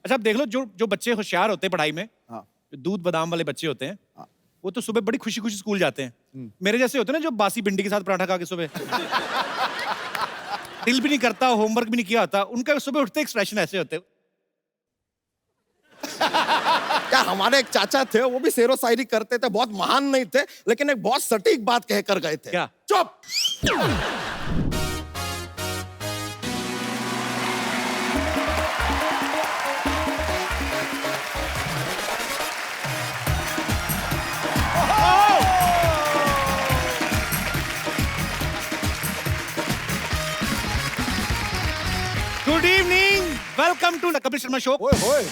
अच्छा आप देख लो जो जो बच्चे होशियार होते हैं पढ़ाई में, हाँ। जो दूध बादाम वाले बच्चे होते हैं, हाँ। वो तो सुबह बड़ी खुशी खुशी स्कूल जाते हैं। मेरे जैसे होते हैं ना जो बासी भिंडी के साथ पराठा खा के सुबह दिल भी नहीं करता, होमवर्क भी नहीं किया होता, उनका सुबह उठते एक्सप्रेशन ऐसे होते हैं। क्या हमारे एक चाचा थे, वो भी शेरो शायरी करते थे, बहुत महान नहीं थे, लेकिन एक बहुत सटीक बात कह कर गए थे। क्या? चुप। Good evening, welcome to Kapil Sharma show. ओए होए।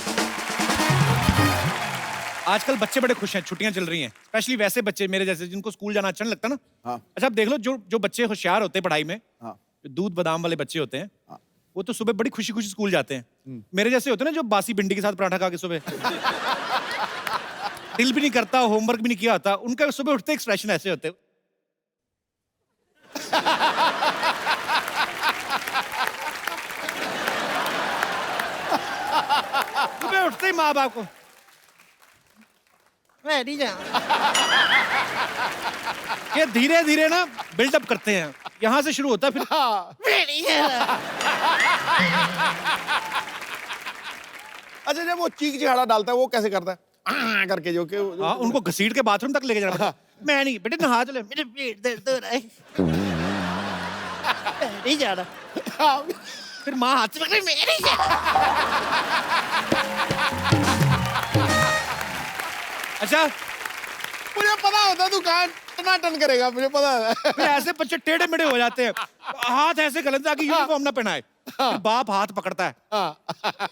आजकल बच्चे बड़े खुश हैं, छुट्टियां चल रही हैं, स्पेशली वैसे बच्चे मेरे जैसे जिनको स्कूल जाना अच्छा नहीं लगता ना। हाँ। अच्छा आप देख लो जो जो बच्चे होशियार होते हैं पढ़ाई में, हाँ। जो दूध बादाम वाले बच्चे होते हैं, हाँ। वो तो सुबह बड़ी खुशी खुशी स्कूल जाते हैं। मेरे जैसे होते हैं ना जो बासी भिंडी के साथ पराठा खा के सुबह दिल भी नहीं करता, होमवर्क भी नहीं किया होता, उनका सुबह उठते एक्सप्रेशन ऐसे होते हैं। सुबह उठते ही माँ बाप को ये धीरे धीरे ना बिल्डअप करते हैं, यहां से शुरू होता है, फिर अच्छा, जब वो चीख चिहाड़ा डालता है, वो कैसे करता है? करके जो कि हाँ, उनको घसीट के बाथरूम तक लेके जाना पड़ता है। मैं नहीं बेटे, नहा चले, मेरे पेट दर्द हो रहा है, नहीं जा रहा। फिर माँ हाथ से पकड़े, मैं नहीं जा रहा। अच्छा मुझे पता होता तू कहाँ टनाटन करेगा, मुझे पता है। फिर ऐसे बच्चे टेढ़े मेढ़े हो जाते हैं, हाथ ऐसे गलत ताकि यूनिफॉर्म ना पहनाए। फिर बाप हाथ पकड़ता है,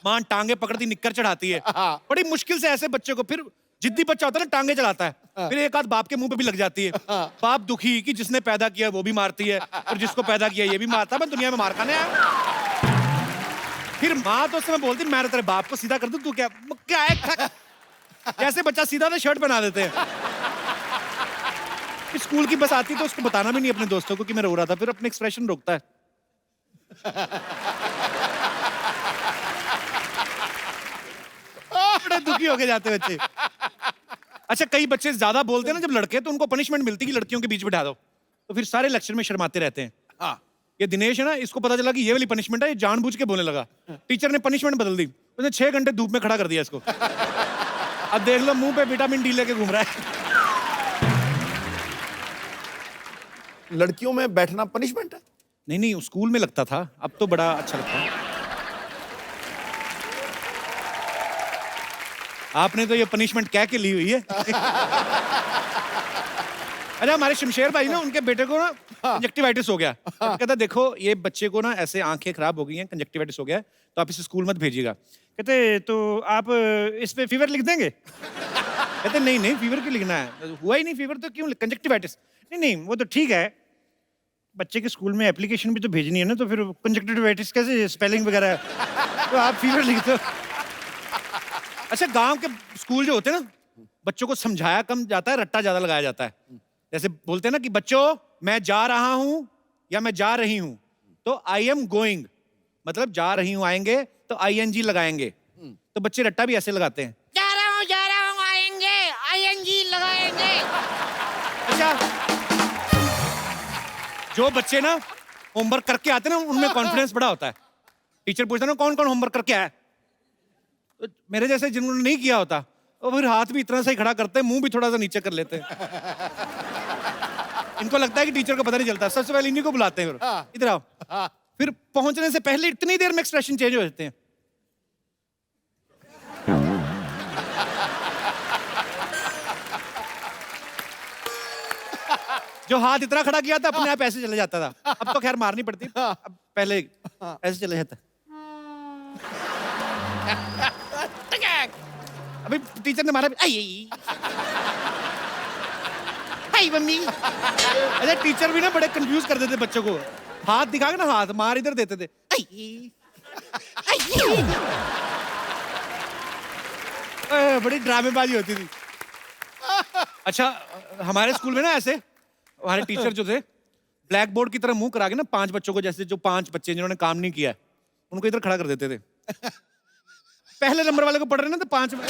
माँ टांगे पकड़ती, निक्कर चढ़ाती है, बड़ी मुश्किल से ऐसे बच्चे को। फिर जिद्दी बच्चा होता है ना, टांगे चलाता है, फिर एक आध बाप के मुंह पे भी लग जाती है। बाप दुखी कि जिसने पैदा किया वो भी मारती है, और जिसको पैदा किया ये भी मारता है, मैं दुनिया में मार खाने आया। फिर माँ तो उस समय बोलती, मैं तेरे बाप को सीधा कर दूं, तू क्या क्या है? जैसे बच्चा सीधा तो शर्ट बना देते हैं। स्कूल की बस आती तो उसको बताना भी नहीं अपने दोस्तों को कि मैं रो रहा था, फिर अपने एक्सप्रेशन रोकता है। बड़े दुखी होके जाते बच्चे। अच्छा कई बच्चे ज्यादा बोलते हैं ना जब लड़के, तो उनको पनिशमेंट मिलती है कि लड़कियों के बीच बिठा दो, तो फिर सारे लेक्चर में शर्माते रहते हैं। हाँ। ये दिनेश है ना, इसको पता चला कि ये वाली पनिशमेंट है, ये जानबूझ के बोलने लगा। टीचर ने पनिशमेंट बदल दी, उसने 6 घंटे धूप में खड़ा कर दिया इसको। अब देख लो मुंह पे विटामिन डी लेके घूम रहा है। लड़कियों में बैठना पनिशमेंट है? नहीं नहीं, स्कूल में लगता था, अब तो बड़ा अच्छा लगता है। आपने तो ये पनिशमेंट कह के ली हुई है। अच्छा हमारे शमशेर भाई ना, उनके बेटे को ना कंजक्टिवाइटिस हो गया। तो कहता देखो ये बच्चे को ना ऐसे आंखें खराब हो गई हैं, कंजक्टिवाइटिस हो गया है, तो आप इसे स्कूल मत भेजिएगा। कहते तो आप इस पे फीवर लिख देंगे? कहते नहीं नहीं, फीवर क्यों लिखना है, हुआ ही नहीं फीवर तो क्यों, कंजक्टिवाइटिस। नहीं नहीं वो तो ठीक है, बच्चे के स्कूल में एप्लीकेशन भी तो भेजनी है ना, तो फिर कंजक्टिवाइटिस कैसे स्पेलिंग वगैरह, तो आप फीवर लिख दो। अच्छा गांव के स्कूल जो होते हैं ना, बच्चों को समझाया कम जाता है, रट्टा ज्यादा लगाया जाता है। जैसे बोलते हैं ना कि बच्चों मैं जा रहा हूं या मैं जा रही हूं, तो आई एम गोइंग, मतलब जा रही हूं आएंगे तो ING लगाएंगे। तो बच्चे रट्टा भी ऐसे लगाते हैं, जा रहा हूं आएंगे, ING लगाएंगे। अच्छा जो बच्चे ना होमवर्क करके आते हैं ना, उनमें कॉन्फिडेंस बड़ा होता है। टीचर पूछता ना कौन कौन होमवर्क करके आया, तो मेरे जैसे जिन्होंने नहीं किया होता, वो फिर हाथ भी इतना सा ही खड़ा करते हैं, मुंह भी थोड़ा सा नीचे कर लेते हैं। इनको लगता है कि टीचर को पता नहीं चलता, सबसे पहले इन्हीं को बुलाते हैं, इधर आओ। फिर पहुंचने से पहले इतनी देर में एक्सप्रेशन चेंज हो जाते हैं। जो हाथ इतना खड़ा किया था अपने आप ऐसे चले जाता था, अब तो खैर मारनी पड़ती, अब पहले ऐसे चले जाता। अभी टीचर ने मारा, हाय मम्मी। अरे टीचर भी ना बड़े कंफ्यूज कर देते बच्चों को, हाथ दिखा के ना हाथ मार इधर देते थे। बड़ी ड्रामेबाजी होती थी। अच्छा हमारे स्कूल में ना ऐसे हमारे टीचर जो थे, ब्लैक बोर्ड की तरह मुंह करा के ना 5 बच्चों को, जैसे जो 5 बच्चे जिन्होंने काम नहीं किया, उनको इधर खड़ा कर देते थे। पहले नंबर वाले को पढ़ रहे हैं ना तो 5 में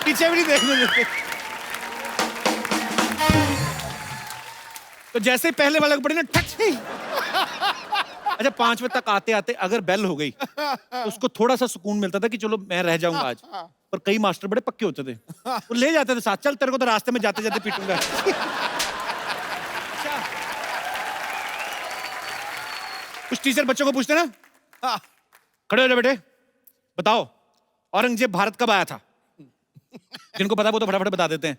पीछे भी नहीं देखने देते। तो जैसे ही पहले वाले को पढ़े ना ठक से। अच्छा 5वें तक आते आते अगर बेल हो गई तो उसको थोड़ा सा सुकून मिलता था कि चलो मैं रह जाऊंगा आज। पर कई मास्टर बड़े पक्के होते थे, वो ले जाते थे साथ, चल तेरे को तो रास्ते में जाते जाते पीटूंगा। कुछ टीचर बच्चों को पूछते ना, खड़े हो जाओ बेटे, बताओ औरंगजेब भारत कब आया था? जिनको पता वो तो फटाफट बता देते हैं।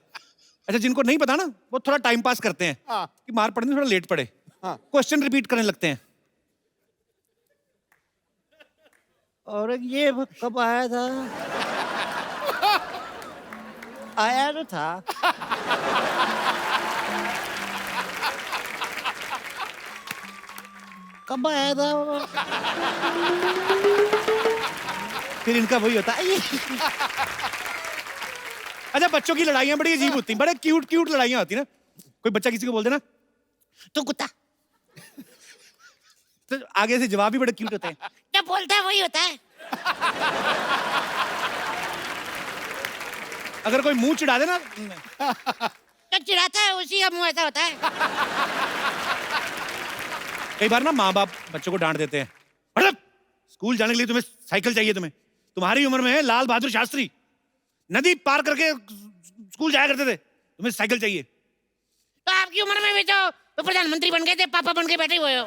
अच्छा जिनको नहीं पता ना वो थोड़ा टाइम पास करते हैं कि मार पड़ने थोड़ा लेट पड़े, क्वेश्चन रिपीट करने लगते हैं। औरंगजेब कब आया था? आया तो था। कब आया था? फिर इनका वही होता है। अच्छा बच्चों की लड़ाइयां बड़ी अजीब होती हैं, बड़े क्यूट क्यूट लड़ाइयां होती हैं ना। कोई बच्चा किसी को बोल दे ना तू कुत्ता, तो आगे से जवाब भी बड़े क्यूट होते हैं, क्या बोलता है वही होता है। अगर कोई मुंह चिढ़ा दे ना तो चिढ़ाता है उसी का मुंह ऐसा होता है। कई बार ना माँ बाप बच्चों को डांट देते हैं, मतलब स्कूल जाने के लिए तुम्हें साइकिल चाहिए, तुम्हारी उम्र में है लाल बहादुर शास्त्री नदी पार करके स्कूल जाया करते थे, तुम्हें साइकिल चाहिए। तो आपकी उम्र में भी तो प्रधानमंत्री बन गए थे, पापा बन के बैठे हुए हो।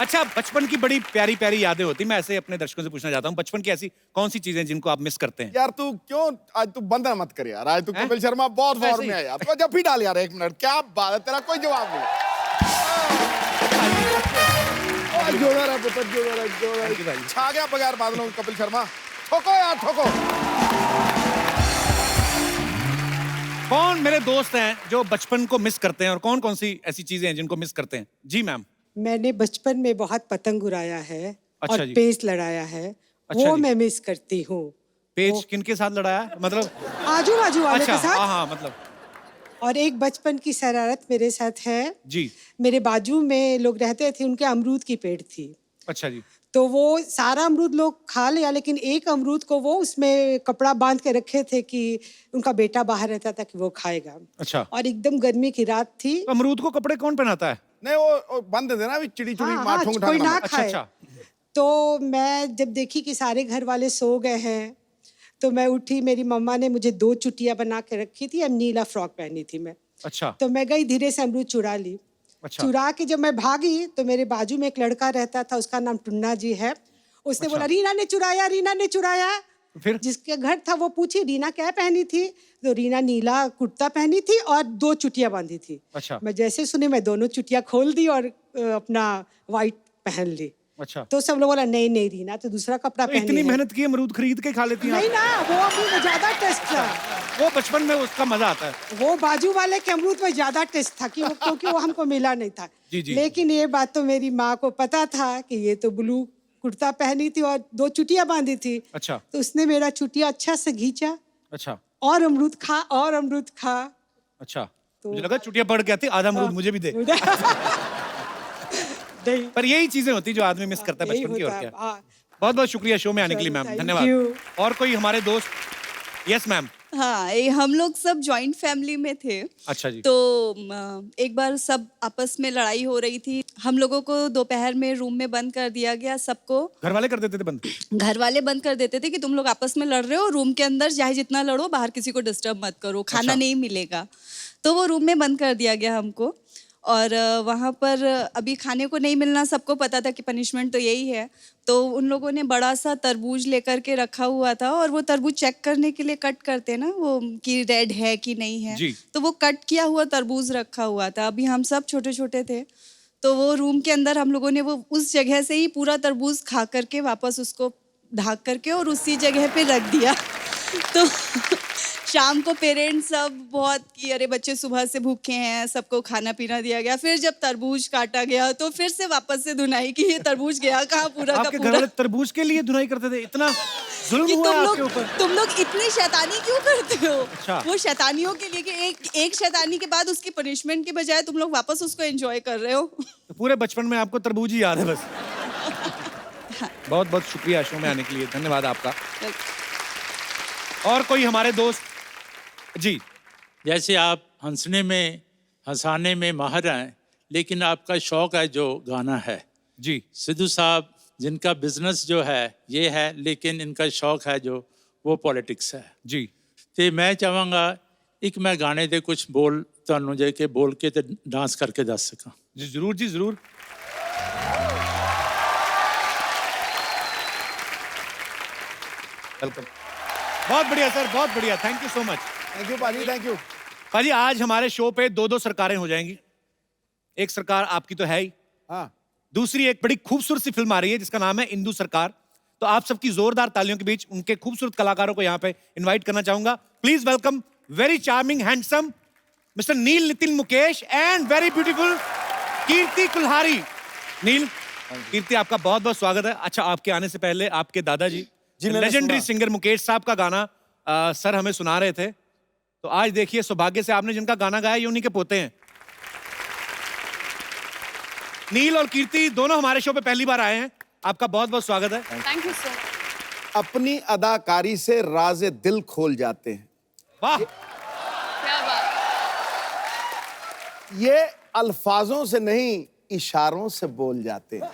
अच्छा बचपन की बड़ी प्यारी प्यारी यादें होती, मैं ऐसे अपने दर्शकों से पूछना चाहता हूँ, बचपन की ऐसी कौन सी चीजें जिनको आप मिस करते हैं? यार तू क्यों आज तू बंदा मत कर यार, आज तू कपिल शर्मा बहुत फॉर्म में है यार, तो जब भी डाल यार 1 मिनट, क्या बात है, तेरा कोई जवाब नहीं। जोड़ा रहा पुत्र, जोड़ा छा गया बगैर बादलों कपिल शर्मा, ठोको यार ठोको। कौन मेरे दोस्त हैं जो बचपन को मिस करते हैं और कौन कौन सी ऐसी चीजें हैं जिनको मिस करते हैं? जी मैम। मैंने बचपन में बहुत पतंग उड़ाया है अच्छा और जी। पेच लड़ाया है, अच्छा वो जी। मैं मिस करती हूँ। पेच किनके साथ लड़ाया, मतलब? आजू बाजू वाले अच्छा के साथ। हाँ मतलब। और एक बचपन की शरारत मेरे साथ है जी। मेरे बाजू में लोग रहते थे, उनके अमरूद की पेड़ थी, अच्छा जी। तो वो सारा अमरूद लोग खा लिया, लेकिन एक अमरूद को वो उसमें कपड़ा बांध के रखे थे कि उनका बेटा बाहर रहता था कि वो खाएगा। अच्छा। और एकदम गर्मी की रात थी। तो अमरूद को कपड़े कौन पहनाता है? नहीं वो बंद देना भी, चिड़ी चिड़ी हाँ, माठों कोई ना अच्छा खाए। अच्छा। तो मैं जब देखी कि सारे घर वाले सो गए हैं, तो मैं उठी, मेरी मम्मा ने मुझे 2 चुटिया बना के रखी थी और नीला फ्रॉक पहनी थी मैं। अच्छा। तो मैं गई, धीरे से अमरूद चुरा ली। अच्छा। चुरा के जब मैं भागी तो मेरे बाजू में एक लड़का रहता था, उसका नाम टुन्ना जी है। उसने बोला रीना ने चुराया, रीना ने चुराया। फिर जिसके घर था वो पूछी रीना क्या पहनी थी, तो रीना नीला कुर्ता पहनी थी और 2 चुटिया बांधी थी। अच्छा। मैं जैसे सुने मैं दोनों चुटिया खोल दी और अपना वाइट पहन ली। अच्छा। तो सब लोग बोला नहीं नहीं रीना तो दूसरा कपड़ा तो पहनी इतनी है। मेहनत की अमरूद खरीद के खा लेती हैं नहीं आप? ना, वो अमरूद में ज्यादा टेस्ट था। वो बचपन में उसका मजा आता है। वो बाजू वाले के अमरूद में ज्यादा टेस्ट था कि क्योंकि वो हमको मिला नहीं था। जी, जी। लेकिन ये बात तो मेरी माँ को पता था कि ये तो ब्लू कुर्ता पहनी थी और 2 चुटिया बांधी थी। अच्छा। तो उसने मेरा चुटिया अच्छा से खींचा अच्छा। और अमरूद खा और अमरूद खा। अच्छा। मुझे लगा चुटिया पड़ के आती, आधा अमरूद मुझे भी दे। नहीं, पर यही चीजें होती जो आदमी मिस करता है यही बचपन की, और होता है। क्या। हाँ। बहुत बहुत शुक्रिया शो में आने के लिए मैम, Thank धन्यवाद। you। और कोई हमारे दोस्त? Yes ma'am. हाँ, ये हम लोग सब जॉइंट फैमिली में थे। अच्छा जी। तो एक बार सब आपस में लड़ाई हो रही थी, हम लोगों को दोपहर में रूम में बंद कर दिया गया सबको। घर वाले कर देते थे बंद? घर वाले बंद कर देते थे कि तुम लोग आपस में लड़ रहे हो, रूम के अंदर चाहे जितना लड़ो, बाहर किसी को डिस्टर्ब मत करो, खाना अच्छा। नहीं मिलेगा। तो वो रूम में बंद कर दिया गया हमको। और वहाँ पर अभी खाने को नहीं मिलना, सबको पता था कि पनिशमेंट तो यही है। तो उन लोगों ने बड़ा सा तरबूज लेकर के रखा हुआ था, और वो तरबूज चेक करने के लिए कट करते ना वो, कि रेड है कि नहीं है। जी। तो वो कट किया हुआ तरबूज रखा हुआ था। अभी हम सब छोटे छोटे थे, तो वो रूम के अंदर हम लोगों ने वो उस जगह से ही पूरा तरबूज खा करके वापस उसको ढक करके और उसी जगह पे रख दिया। तो शाम को पेरेंट्स सब बहुत कि अरे बच्चे सुबह से भूखे हैं, सबको खाना पीना दिया गया। फिर जब तरबूज काटा गया तो फिर से वापस से धुनाई की, ये तरबूज गया कहाँ पूरा का आपके घर पूरा। वाले तरबूज के लिए धुनाई करते थे इतना? जुल्म कि हुआ है आपके ऊपर? तुम लोग इतनी शैतानी क्यों करते हो? अच्छा। वो शैतानियों के लिए कि एक शैतानी के बाद उसकी पनिशमेंट के बजाय तुम लोग वापस उसको एंजॉय कर रहे हो। तो पूरे बचपन में आपको तरबूज ही याद है बस। बहुत बहुत शुक्रिया शो में आने के लिए, धन्यवाद आपका। और कोई हमारे दोस्त जी? जैसे आप हंसने में हंसाने में माहिर हैं, लेकिन आपका शौक है जो गाना है। जी सिद्धू साहब जिनका बिजनेस जो है ये है, लेकिन इनका शौक है जो वो पॉलिटिक्स है। जी ਤੇ ਮੈਂ ਚਾਹਾਂਗਾ ਇੱਕ ਮੈਂ ਗਾਣੇ ਦੇ ਕੁਝ ਬੋਲ ਤੁਹਾਨੂੰ ਜੇ ਕਿ ਬੋਲ ਕੇ ਤੇ ਡਾਂਸ ਕਰਕੇ ਦੱਸ ਸਕਾਂ। जी जरूर जी जरूर। वेलकम। बहुत बढ़िया सर, बहुत बढ़िया, thank you so much. Thank you पाजी, थैंक यू। पाजी आज हमारे शो पे दो दो सरकारें हो जाएंगी। एक सरकार आपकी तो है ही, हाँ, दूसरी एक बड़ी खूबसूरत सी फिल्म आ रही है जिसका नाम है इंदु सरकार। तो आप सबकी जोरदार तालियों के बीच उनके खूबसूरत कलाकारों को यहाँ पे इनवाइट करना चाहूंगा। Please welcome very charming handsome mister Neil Nitin Mukesh and very beautiful Kirti Kulhari. Neil, Kirti, आपका बहुत बहुत स्वागत है। अच्छा, आपके आने से पहले आपके दादाजी जी, मैंने लेजेंडरी सुना। सिंगर मुकेश साहब का गाना सर हमें सुना रहे थे। तो आज देखिए सौभाग्य से आपने जिनका गाना गाया ये उन्हीं के पोते हैं। नील और कीर्ति दोनों हमारे शो पे पहली बार आए हैं, आपका बहुत बहुत स्वागत है। Thank you sir. अपनी अदाकारी से राज़े दिल खोल जाते हैं। वाह, क्या बात। ये अल्फाजों से नहीं, इशारों से बोल जाते हैं।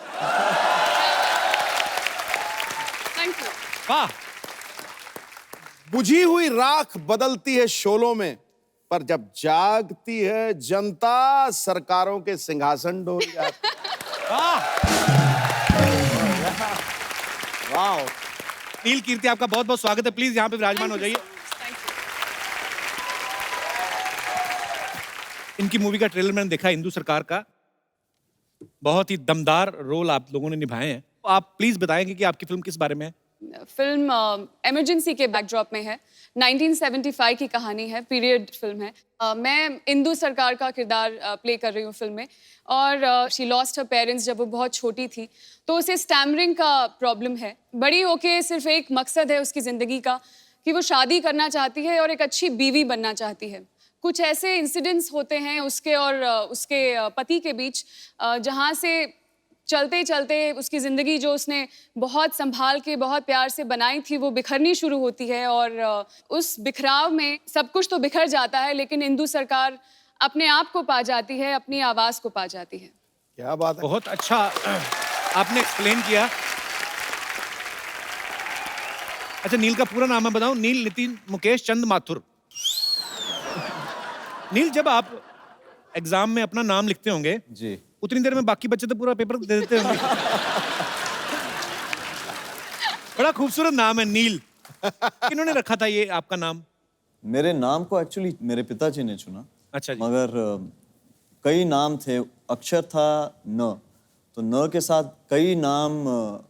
Thank you. वाह, बुझी हुई राख बदलती है शोलों में, पर जब जागती है जनता सरकारों के सिंहासन डोल जाते हैं। वाह। वाह। नील, कीर्ति, आपका बहुत बहुत स्वागत है। प्लीज यहाँ पे विराजमान हो जाइए। इनकी मूवी का ट्रेलर मैंने देखा, इंदु सरकार का। बहुत ही दमदार रोल आप लोगों ने निभाए हैं। आप प्लीज बताएंगे कि आपकी फिल्म किस बारे में है? फिल्म इमरजेंसी के बैकड्रॉप में है। 1975 की कहानी है, पीरियड फिल्म है। मैं इंदु सरकार का किरदार प्ले कर रही हूँ फिल्म में। और शी लॉस्ट हर पेरेंट्स जब वो बहुत छोटी थी, तो उसे स्टैमरिंग का प्रॉब्लम है। बड़ी होके सिर्फ एक मकसद है उसकी ज़िंदगी का कि वो शादी करना चाहती है और एक अच्छी बीवी बनना चाहती है। कुछ ऐसे इंसिडेंट्स होते हैं उसके और उसके पति के बीच, जहाँ से चलते चलते उसकी ज़िंदगी जो उसने बहुत संभाल के बहुत प्यार से बनाई थी वो बिखरनी शुरू होती है। और उस बिखराव में सब कुछ तो बिखर जाता है, लेकिन इंदु सरकार अपने आप को पा जाती है, अपनी आवाज़ को पा जाती है। क्या बात है। बहुत अच्छा आपने एक्सप्लेन किया। अच्छा, नील का पूरा नाम मैं बताऊं, नील नितिन मुकेश चंद माथुर। नील, जब आप एग्जाम में अपना नाम लिखते होंगे जी, उतनी देर में बाकी बच्चे तो पूरा पेपर दे देते होंगे। बड़ा खूबसूरत नाम है नील। किन्होंने रखा था ये आपका नाम? मेरे नाम को एक्चुअली मेरे पिताजी ने चुना। अच्छा जी। मगर कई नाम थे, अक्षर था न, तो न के साथ कई नाम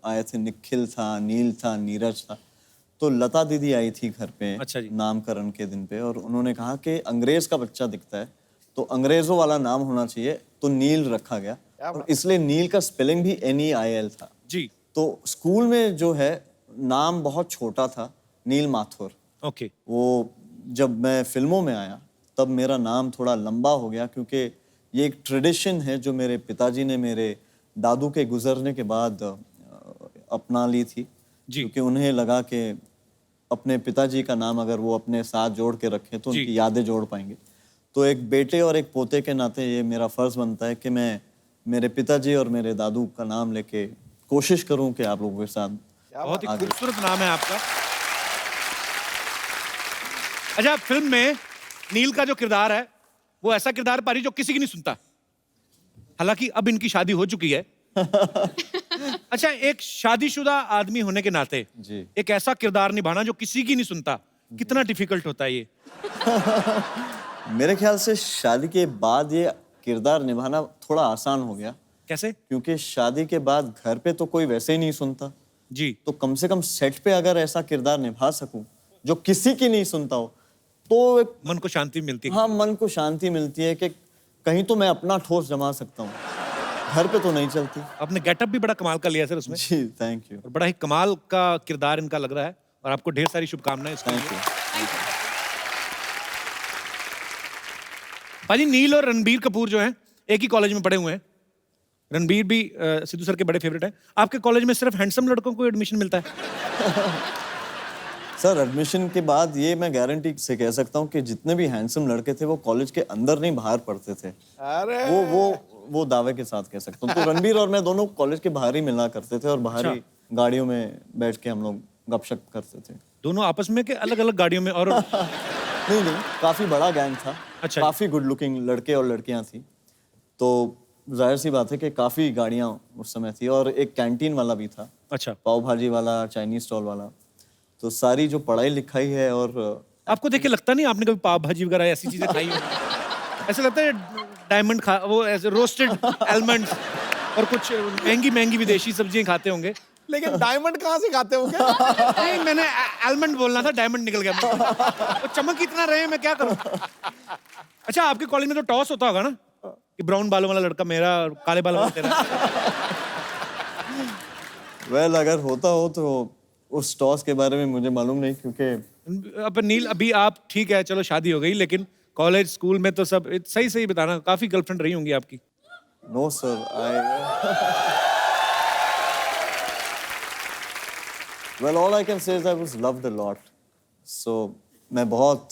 आए थे। निखिल था, नील था, नीरज था। तो लता दीदी आई थी घर पे अच्छा जी। नामकरण के दिन पे, और उन्होंने कहा कि अंग्रेज का बच्चा दिखता है तो अंग्रेजों वाला नाम होना चाहिए, तो नील रखा गया। और इसलिए नील का स्पेलिंग भी NEIL था जी। तो स्कूल में जो है नाम बहुत छोटा था, नील माथुर। ओके। वो जब मैं फिल्मों में आया तब मेरा नाम थोड़ा लंबा हो गया, क्योंकि ये एक ट्रेडिशन है जो मेरे पिताजी ने मेरे दादू के गुजरने के बाद अपना ली थी। जी। क्योंकि उन्हें लगा कि अपने पिताजी का नाम अगर वो अपने साथ जोड़ के रखें तो जी। उनकी यादें जोड़ पाएंगे। तो एक बेटे और एक पोते के नाते ये मेरा फर्ज बनता है कि मैं मेरे पिताजी और मेरे दादू का नाम लेके कोशिश करूं कि आप लोगों के साथ बहुत ही आगे। खूबसूरत नाम है आपका। अच्छा, फिल्म में नील का जो किरदार है वो ऐसा किरदार पारी जो किसी की नहीं सुनता। हालांकि अब इनकी शादी हो चुकी है। अच्छा, एक शादीशुदा आदमी होने के नाते जी। एक ऐसा किरदार निभाना जो किसी की नहीं सुनता, कितना डिफिकल्ट होता है ये? मेरे ख्याल से शादी के बाद ये किरदार निभाना थोड़ा आसान हो गया, कैसे? क्योंकि शादी के बाद घर पे तो कोई वैसे ही नहीं सुनता। जी। तो कम से कम सेट पे अगर ऐसा किरदार निभा सकूं जो किसी की नहीं सुनता हो, तो एक मन को शांति मिलती है। हाँ, मन को शांति मिलती है कि कहीं तो मैं अपना ठोस जमा सकता हूँ, घर पे तो नहीं चलती। आपने गेटअप भी बड़ा कमाल का लिया सर उसमें। जी, थैंक यू। और बड़ा ही कमाल का किरदार इनका लग रहा है। और आपको ढेर सारी शुभकामनाएं इसके थैंक लिए। यू। भाजी नील और रणबीर कपूर जो हैं एक ही कॉलेज में पढ़े हुए हैं। रणबीर भी सिद्धू सर के बड़े फेवरेट हैं। आपके कॉलेज में सिर्फ हैंडसम लड़कों को एडमिशन मिलता है? सर एडमिशन के बाद ये मैं गारंटी से कह सकता हूँ कि जितने भी हैंडसम लड़के थे वो कॉलेज के अंदर नहीं बाहर पढ़ते थे। अरे वो दावे के साथ कह सकता हूँ। तो रणबीर और मैं दोनों कॉलेज के बाहर ही मिला करते थे और बाहर ही गाड़ियों में बैठ के हम लोग गपशप करते थे। दोनों आपस में के अलग अलग गाड़ियों में? और नहीं, काफी बड़ा गैंग था। अच्छा। काफी गुड लुकिंग लड़के और लड़कियां थी, तो जाहिर सी बात है कि काफी गाड़ियां उस समय थी और एक कैंटीन वाला भी था। अच्छा, पाव भाजी वाला, चाइनीज स्टॉल वाला। तो सारी जो पढ़ाई लिखाई है और आपको देख के लगता नहीं आपने कभी पाव भाजी वगैरह ऐसी चीजें खाई हो? ऐसा लगता है डायमंड खा, वो ऐसे रोस्टेड आलमंड्स और कुछ महंगी महंगी विदेशी सब्जियां खाते होंगे। लेकिन डायमंड कहाँ से खाते हो क्या? नहीं, मैंने आलमंड बोलना था, डायमंड निकल गया मुंह से। वो चमक इतना रहे, मैं क्या करूं? अच्छा, आपके कॉलेज में तो टॉस होता होगा ना कि ब्राउन बालों वाला लड़का मेरा और काले बालों वाला तेरा? वेल अगर होता हो तो उस टॉस के बारे में मुझे मालूम नहीं, क्योंकि अब नील, अभी आप ठीक है, चलो शादी हो गई, लेकिन कॉलेज स्कूल में तो सब सही सही बताना, काफी गर्लफ्रेंड रही होंगी आपकी? No sir, I well all I can say is I was loved a lot. So मैं बहुत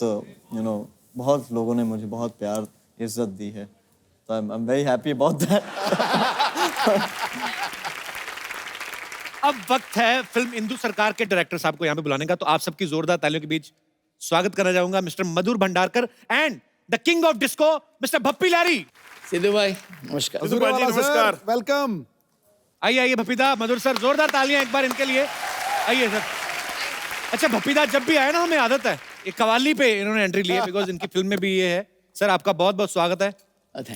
बहुत लोगों ने मुझे बहुत प्यार इज्जत दी है, तो I am very happy about that. अब वक्त है फिल्म इंदु सरकार के डायरेक्टर साहब को यहाँ पे बुलाने का, तो आप सबकी जोरदार तालियों के बीच स्वागत करना चाहूंगा mister Madhur Bhandarkar and the king of disco mister Bappi Lahiri. Sidhu भाई नमस्कार। हुजूर वाला सर, वेलकम। आइए आइए भप्पीदा, मधुर सर, जोरदार तालियां एक बार इनके लिए। आइए सर। अच्छा भप्पीदा, जब भी आए ना हमें आदत है ये कवाली पे इन्होंने एंट्री ली है, बिकॉज इनकी फिल्म में भी ये है। सर आपका बहुत बहुत स्वागत है।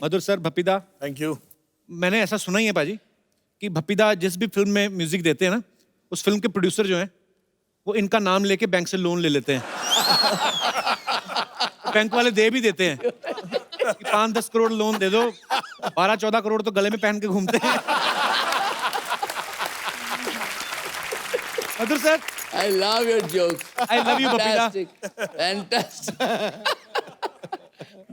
मधुर सर, भप्पीदा, थैंक यू। मैंने ऐसा सुना ही है पाजी कि भप्पीदा जिस भी फिल्म में म्यूजिक देते हैं ना, उस फिल्म के प्रोड्यूसर जो हैं वो इनका नाम लेके बैंक से लोन ले लेते हैं। बैंक वाले दे भी देते हैं कि 5-10 करोड़ लोन दे दो, 12-14 करोड़ तो गले में पहन के घूमते हैं। मधुर sir, I love your jokes. I love you, Babita. Fantastic.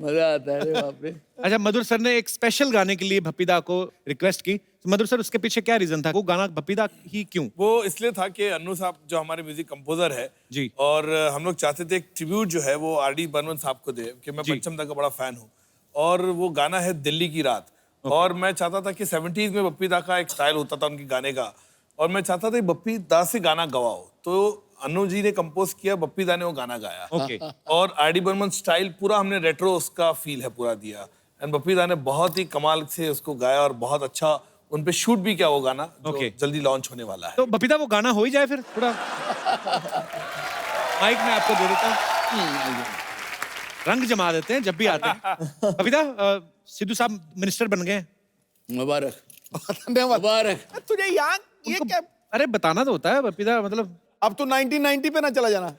मजा आता है रे बाप रे। अच्छा मधुर सर ने एक स्पेशल गाने के लिए भप्पीदा को रिक्वेस्ट की, तो मधुर सर उसके पीछे क्या रीजन था? वो गाना भप्पीदा ही क्यों? वो इसलिए था कि अन्नू साहब जो हमारे म्यूजिक कंपोजर है जी, और हम लोग चाहते थे एक ट्रिब्यूट जो है वो आर.डी. बर्मन साहब को दे, कि मैं जी। पंचम दा का बड़ा फैन हूँ, और वो गाना है दिल्ली की रात। और मैं चाहता था कि 70s में बप्पी दा का एक स्टाइल होता था उनके गाने का, और मैं चाहता था कि बप्पी दा से गाना गवाओ, तो अन्नू जी ने कंपोज किया, बप्पी दा ने वो गाना गाया। ओके। और आर.डी. बर्मन स्टाइल पूरा हमने रेट्रो उसका फील है पूरा दिया, एंड बप्पी दा ने बहुत ही कमाल से उसको गाया और बहुत अच्छा उन पे शूट भी किया वो गाना, जो Okay. जल्दी लॉन्च होने वाला है। तो भप्पीदा वो गाना हो ही जाए फिर थोड़ा। माइक में आपको दे देता हूँ, रंग जमा देते हैं जब भी आते हैं। भप्पीदा, सिद्धू साहब मिनिस्टर बन गए। मुबारक धन्यवाद। मुबारक। तुझे यहाँ ये उनको- क्या? अरे बताना तो होता है भप्पीदा, मतलब अब तो 1990 पे ना चला जाना।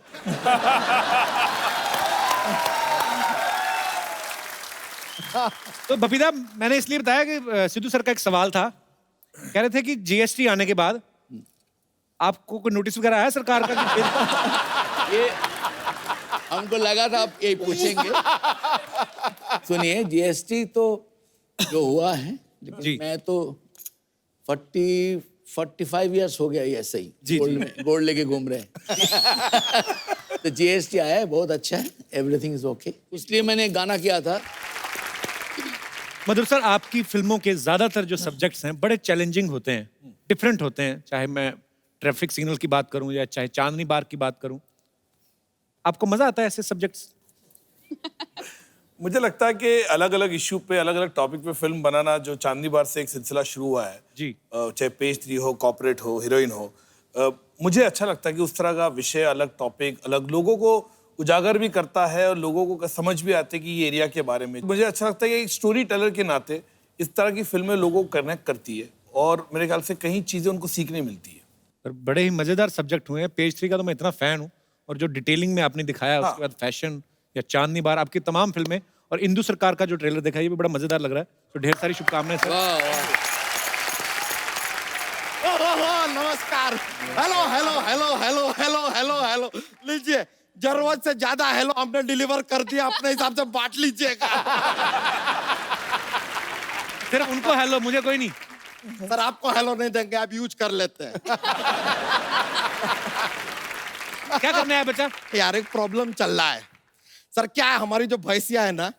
तो भप्पीदा, मैंने इसलिए बताया कि सिद्धू सर का एक सवाल था, कह रहे थे कि जीएसटी आने के बाद आपको कोई नोटिस वगैरह आया सरकार का कि फिर- ये हमको लगा था आप यही पूछेंगे। सुनिए, जीएसटी तो जो हुआ है, जी। लेकिन मैं तो 45 इयर्स हो गया ये ऐसे ही जी, गोल्ड जी। में गोल्ड लेके घूम रहे हैं। तो जीएसटी आया है, बहुत अच्छा है, एवरीथिंग इज ओके। इसलिए मैंने गाना किया था। मधुर सर, आपकी फिल्मों के ज्यादातर जो सब्जेक्ट्स हैं बड़े चैलेंजिंग होते हैं, डिफरेंट होते हैं, चाहे मैं ट्रैफिक सिग्नल की बात करूं या चाहे चांदनी बार की बात करूं। आपको मजा आता है ऐसे सब्जेक्ट्स? मुझे लगता है कि अलग अलग इश्यू पे, अलग अलग टॉपिक पे फिल्म बनाना, जो चांदनी बार से एक सिलसिला शुरू हुआ है जी। चाहे पेज 3 हो, कॉर्पोरेट हो, हीरोइन हो, मुझे अच्छा लगता है कि उस तरह का विषय, अलग टॉपिक, अलग लोगों को उजागर भी करता है और लोगों को समझ भी आते कि ये एरिया के बारे में। मुझे अच्छा लगता है कि एक स्टोरी टेलर के नाते इस तरह की फिल्में लोगों को कनेक्ट करती है, और मेरे ख्याल से कई चीज़ें उनको सीखने मिलती है। पर बड़े ही मजेदार सब्जेक्ट हुए हैं। पेज 3 का तो मैं इतना फैन हूँ, और जो डिटेलिंग में आपने दिखाया, उसके बाद फैशन या चांदनी बार, आपकी तमाम फिल्में, और इंदु सरकार का जो ट्रेलर देखा, ये भी बड़ा मजेदार लग रहा है। तो ढेर सारी शुभकामनाएं सर। वाह वाह। नमस्कार। Hello hello hello hello hello hello hello, लीजिए, जरूरत से ज्यादा हेलो हमने डिलीवर कर दिया, अपने हिसाब से बांट लीजिएगा। सिर्फ उनको हेलो, मुझे कोई नहीं। सर आपको हेलो नहीं देंगे, आप यूज कर लेते हैं। क्या करना है बच्चा? यार एक प्रॉब्लम चल रहा है सर। क्या है, हमारी जो भैंसिया है ना,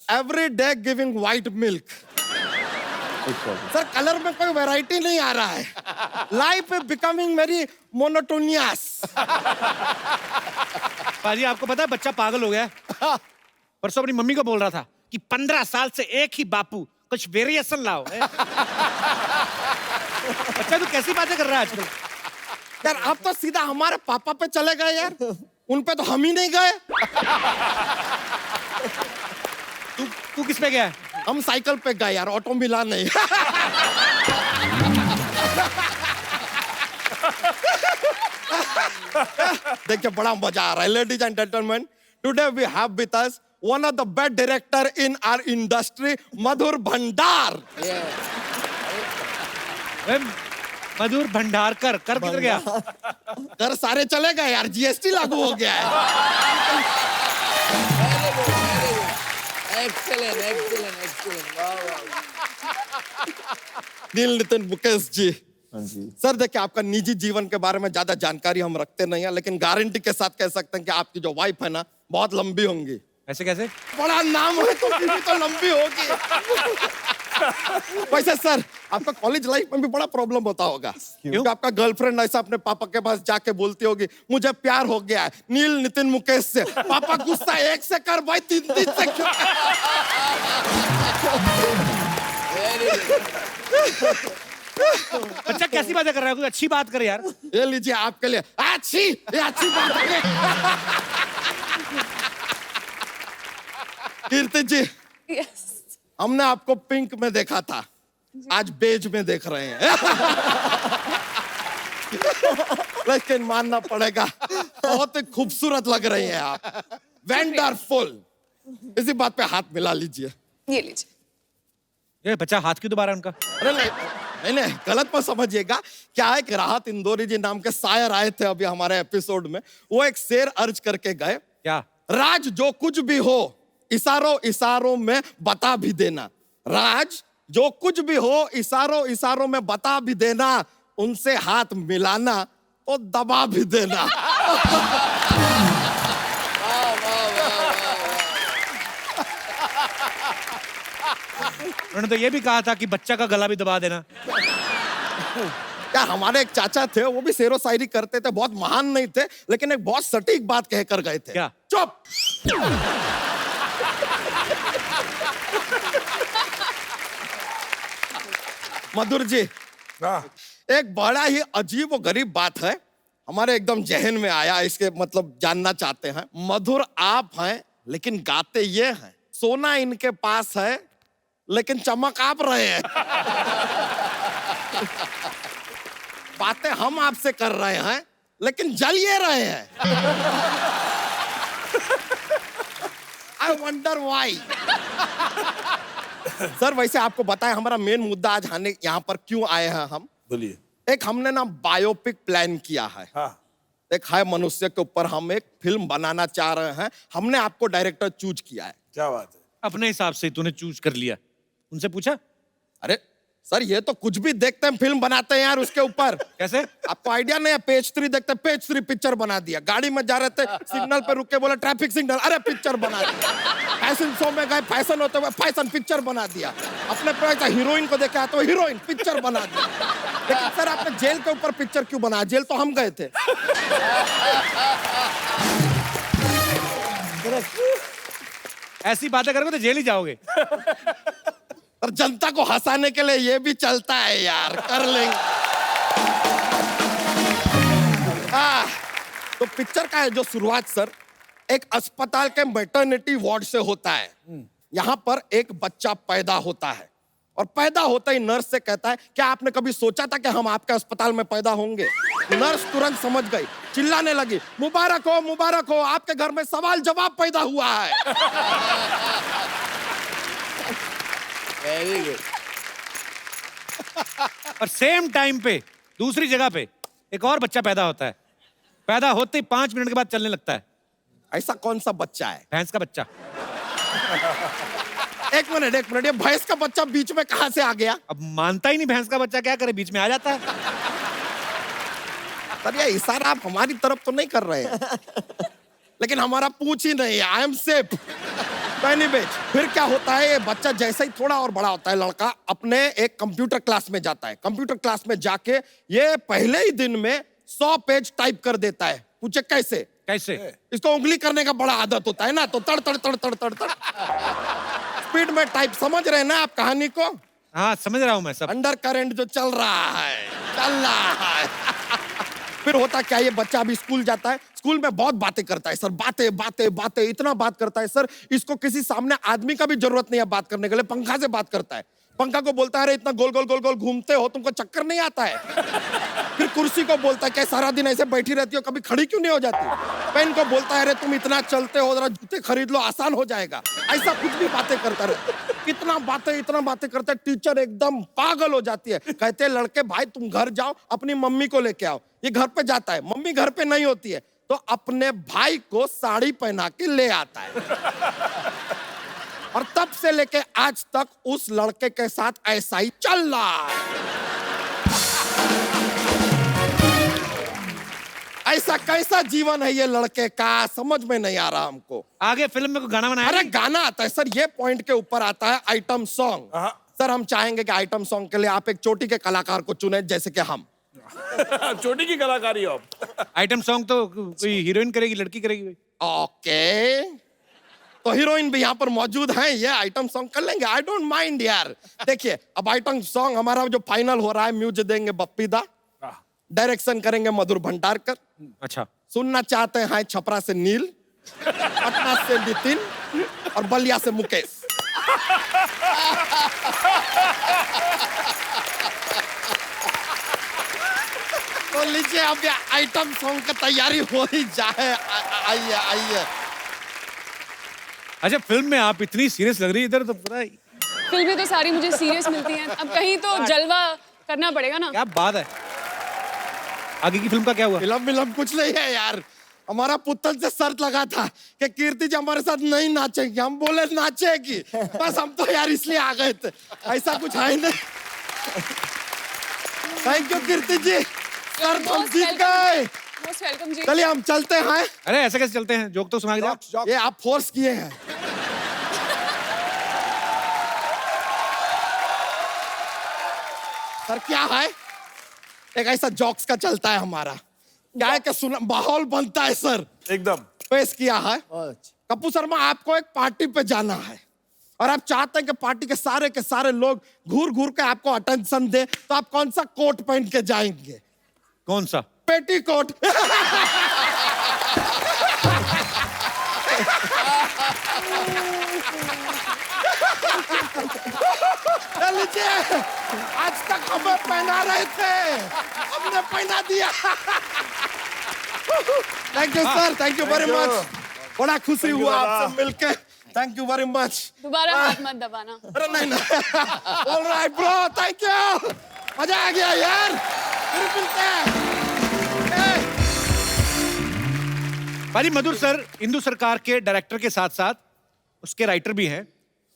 every day giving white milk. Sir colour में कोई वैरायटी नहीं आ रहा है। Life is becoming very monotonous. पाजी आपको पता है बच्चा पागल हो गया है? परसों अपनी मम्मी को बोल रहा था कि 15 साल से एक ही बापू, कुछ वेरिएशन लाओ। बच्चा तू कैसी बातें कर रहा है आजकल? यार आप तो सीधा हमारे पापा पे चले गए यार, उन पे तो हम ही नहीं गए। तू किस पे गया है? हम साइकिल पे गए यार, ऑटो मिला नहीं। देखिए बड़ा मजा आ रहा है। Ladies and gentleman, today we have with us one of the best director in our industry, Madhur Bhandar. Madhur Bhandarkar कर किधर गया? घर सारे चले गए यार, जीएसटी लागू हो गया है। एक्सेलेंट एक्सेलेंट एक्सेलेंट, वाह वाह। नील नितिन मुकेश जी, हाँ जी। सर देखिए आपका निजी जीवन के बारे में ज्यादा जानकारी हम रखते नहीं है, लेकिन गारंटी के साथ कह सकते हैं कि आपकी जो वाइफ है ना, बहुत लंबी होंगी। ऐसे कैसे? बड़ा नाम है तो बीवी तो लंबी होगी। वैसे सर आपका कॉलेज लाइफ में भी बड़ा प्रॉब्लम होता होगा, क्योंकि आपका गर्लफ्रेंड ऐसा अपने पापा के पास जाके बोलती होगी, मुझे प्यार हो गया है नील नितिन मुकेश से। पापा गुस्सा 1 से कर भाई, 3 से क्यों? बच्चा कैसी बातें कर रहा है? कोई अच्छी बात कर यार। ये लीजिए आपके लिए ये अच्छी बात है। कीर्ति जी, यस। हमने आपको पिंक में देखा था, आज बेज में देख रहे हैं। लेकिन मानना पड़ेगा बहुत ही खूबसूरत लग रही हैं आप, वंडरफुल। इसी बात पे हाथ मिला लीजिए। ये लीजिए। ये बच्चा हाथ क्यों दोबारा उनका? अरे नहीं गलत मत समझिएगा। क्या है कि राहत इंदौरी जी नाम के शायर आए थे अभी हमारे एपिसोड में, वो एक शेर अर्ज करके गए। क्या? राज जो कुछ भी हो इशारों इशारों में बता भी देना। राज जो कुछ भी हो इशारों इशारों में बता भी देना। उनसे हाथ मिलाना तो दबा भी देना। उन्होंने तो ये भी कहा था कि बच्चा का गला भी दबा देना। यार हमारे एक चाचा थे, वो भी शेरो शायरी करते थे, बहुत महान नहीं थे, लेकिन एक बहुत सटीक बात कहकर गए थे। क्या? चुप। मधुर जी, एक बड़ा ही अजीब और गरीब बात है, हमारे एकदम जहन में आया, इसके मतलब जानना चाहते हैं। मधुर आप हैं लेकिन गाते ये हैं, सोना इनके पास है लेकिन चमक आप रहे हैं। बातें हम आपसे कर रहे हैं लेकिन जल ये रहे हैं। I wonder why. सर वैसे आपको बताएं हमारा मेन मुद्दा आज आने यहाँ पर क्यों आए हैं हम? बोलिए। एक हमने ना बायोपिक प्लान किया है। हाँ। एक है मनुष्य के ऊपर हम एक फिल्म बनाना चाह रहे हैं। हमने आपको डायरेक्टर चूज किया है। क्या बात है? अपने हिसाब से तूने चूज कर लिया, उनसे पूछा? अरे सर ये तो कुछ भी देखते हैं फिल्म बनाते हैं यार उसके ऊपर। कैसे? आपको आइडिया नहीं है? पेज 3 देखते, पेज 3 पिक्चर बना दिया। गाड़ी में जा रहे थे, सिग्नल पे रुक के बोला ट्रैफिक सिग्नल, अरे पिक्चर बना दिया। फैशन शो में गए, फैशन होते हुए फैशन पिक्चर बना दिया। अपने पे हीरोइन को देखा तो हीरोइन पिक्चर बना दिया। लेकिन सर आपने जेल के ऊपर पिक्चर क्यों बनाया? जेल तो हम गए थे। ऐसी बातें करोगे तो जेल ही जाओगे। और जनता को हंसाने के लिए ये भी चलता है यार, कर लेंगे। तो पिक्चर का है जो शुरुआत सर एक अस्पताल के मैटरनिटी वार्ड से होता है। यहाँ पर एक बच्चा पैदा होता है और पैदा होते ही नर्स से कहता है, क्या आपने कभी सोचा था कि हम आपके अस्पताल में पैदा होंगे? नर्स तुरंत समझ गई, चिल्लाने लगी, मुबारक हो, आपके घर में सवाल जवाब पैदा हुआ है। Very good. और सेम टाइम पे दूसरी जगह पे एक और बच्चा पैदा होता है, पैदा होते ही 5 मिनट के बाद चलने लगता है। ऐसा कौन सा बच्चा है? भैंस का बच्चा। एक मिनट, ये भैंस का बच्चा बीच में कहां से आ गया? अब मानता ही नहीं भैंस का बच्चा, क्या करे, बीच में आ जाता है। सर ये इशारा आप हमारी तरफ तो नहीं कर रहे हैं, लेकिन हमारा पूछ ही नहीं है। I am safe. फिर क्या होता है, ये बच्चा जैसे ही थोड़ा और बड़ा होता है, लड़का अपने एक कंप्यूटर क्लास में जाता है। कंप्यूटर क्लास में जाके ये पहले ही दिन में 100 पेज टाइप कर देता है। पूछे कैसे? कैसे? इसको उंगली करने का बड़ा आदत होता है ना, तो तड़ तड़ तड़ तड़ तड़ तड़ स्पीड में टाइप। समझ रहे हैं ना आप कहानी को? हाँ समझ रहा हूँ मैं सब। अंडर करंट जो चल रहा है। फिर होता क्या, ये बच्चा अभी स्कूल जाता है, स्कूल में बहुत बातें करता है सर, बातें इतना बात करता है सर, इसको किसी सामने आदमी का भी जरूरत नहीं है बात करने के लिए, पंखा से बात करता है। पंखा को बोलता है अरे इतना गोल गोल गोल गोल घूमते हो, तुमको चक्कर नहीं आता है? फिर कुर्सी को बोलता है क्या सारा दिन ऐसे बैठी रहती हो, कभी खड़ी क्यों नहीं हो जाती? पेन को बोलता है अरे तुम इतना चलते हो, जरा जूते खरीद लो, आसान हो जाएगा। ऐसा कुछ भी बातें करता रहता। इतना बातें करता है, टीचर एकदम पागल हो जाती है। कहते हैं लड़के भाई तुम घर जाओ, अपनी मम्मी को लेके आओ। ये घर पे जाता है, मम्मी घर पे नहीं होती है, तो अपने भाई को साड़ी पहना के ले आता है। और तब से लेके आज तक उस लड़के के साथ ऐसा ही चल रहा है। ऐसा कैसा जीवन है ये लड़के का, समझ में नहीं आ रहा हमको। आगे फिल्म में कोई गाना बनाया? अरे गाना आता है सर, ये पॉइंट के ऊपर आता है आइटम सॉन्ग। सर हम चाहेंगे कि आइटम सॉन्ग के लिए आप एक चोटी के कलाकार को चुने, जैसे कि हम। चोटी की कलाकारी हो आप। आइटम सॉन्ग तो कोई हीरोइन करेगी, लड़की करेगी? ओके, तो हीरोइन भी यहाँ पर मौजूद है, ये आइटम सॉन्ग कर लेंगे, आई डोंट माइंड यार। देखिए अब आइटम सॉन्ग हमारा जो फाइनल हो रहा है, म्यूजिक देंगे बप्पी दा, डायरेक्शन करेंगे मधुर भंडारकर। अच्छा। सुनना चाहते हैं छपरा से नील, पटना से नितिन और बलिया से मुकेश। तो लीजिए अब ये आइटम सॉन्ग की तैयारी हो ही जाए। आइए। अच्छा फिल्म में आप इतनी सीरियस लग रही है, इधर तो पूरा फिल्में तो सारी मुझे सीरियस मिलती हैं, अब कहीं तो जलवा करना पड़ेगा ना। क्या बात है। आगे की फिल्म का क्या हुआ? फिल्म कुछ नहीं है यार। हमारा पुतल से शर्त लगा था कि कीर्ति जी हमारे साथ नहीं नाचेगी, हम बोले नाचेगी, बस हम तो यार इसलिए आ गए थे, ऐसा कुछ है नहीं। थैंक यू कीर्ति जी, शर्त हम जीत गए। मोस्ट वेलकम जी। चलिए हम चलते हैं। अरे ऐसे कैसे चलते हैं, जोक तो सुना के जाओ। ये आप फोर्स किए हैं। सर क्या है, एक ऐसा जॉक्स का चलता है हमारा, क्या है कि सुना माहौल बनता है सर। एकदम पेश किया है। कपूर शर्मा आपको एक पार्टी पे जाना है और आप चाहते हैं कि पार्टी के सारे लोग घूर घूर के आपको अटेंशन दे, तो आप कौन सा कोट पहन के जाएंगे? कौन सा? पेटी कोट। लीजिए, आज तक हमें पहना रहे थे, हमने पहना दिया। Thank you sir, thank you very much. बड़ा खुशी हुआ आपसे मिलके, थैंक यू वेरी मच। दोबारा हाथ मत दबाना। अरे नहीं। ऑलराइट ब्रो, थैंक यू, मजा आ गया यार, फिर मिलते हैं। भाजी मधुर सर इंदु सरकार के डायरेक्टर के साथ साथ उसके राइटर भी हैं,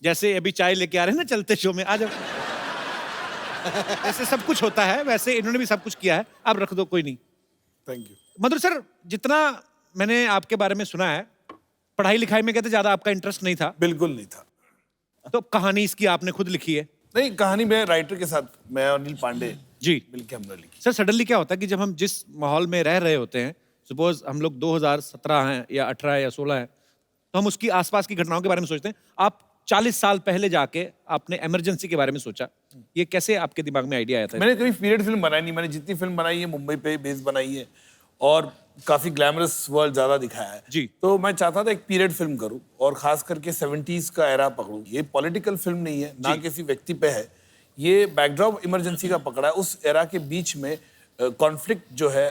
जैसे अभी चाय लेके आ रहे हैं ना चलते शो में, आ जाओ। ऐसे सब कुछ होता है, वैसे इन्होंने भी सब कुछ किया है। आप रख दो, कोई नहीं। Thank you. मधुर सर, जितना मैंने आपके बारे में सुना है, पढ़ाई लिखाई में कहते ज्यादा आपका इंटरेस्ट नहीं था। बिल्कुल नहीं था। तो कहानी इसकी आपने खुद लिखी है? नहीं, कहानी मैं राइटर के साथ, मैं और अनिल पांडे जी मिलके हमने लिखी। सर सडनली क्या होता है कि जब हम जिस माहौल में रह रहे होते हैं, सपोज हम लोग 2017 हैं या 18 या 16 हैं, तो हम उसकी आसपास की घटनाओं के बारे में सोचते हैं। आप 40 साल पहले जाके आपने इमरजेंसी के बारे में सोचा, ये कैसे आपके दिमाग में आइडिया आया था? मैंने कभी पीरियड फिल्म बनाई नहीं, मैंने जितनी फिल्म बनाई है मुंबई पे बेस बनाई है और काफी ग्लैमरस वर्ल्ड ज्यादा दिखाया है जी। तो मैं चाहता था एक पीरियड फिल्म करूं और खास करके 70s का एरा पकड़ूं। ये पॉलिटिकल फिल्म नहीं है, ना किसी व्यक्ति पे है, ये बैकड्रॉप इमरजेंसी का पकड़ा है। उस एरा के बीच में कॉन्फ्लिक्ट जो है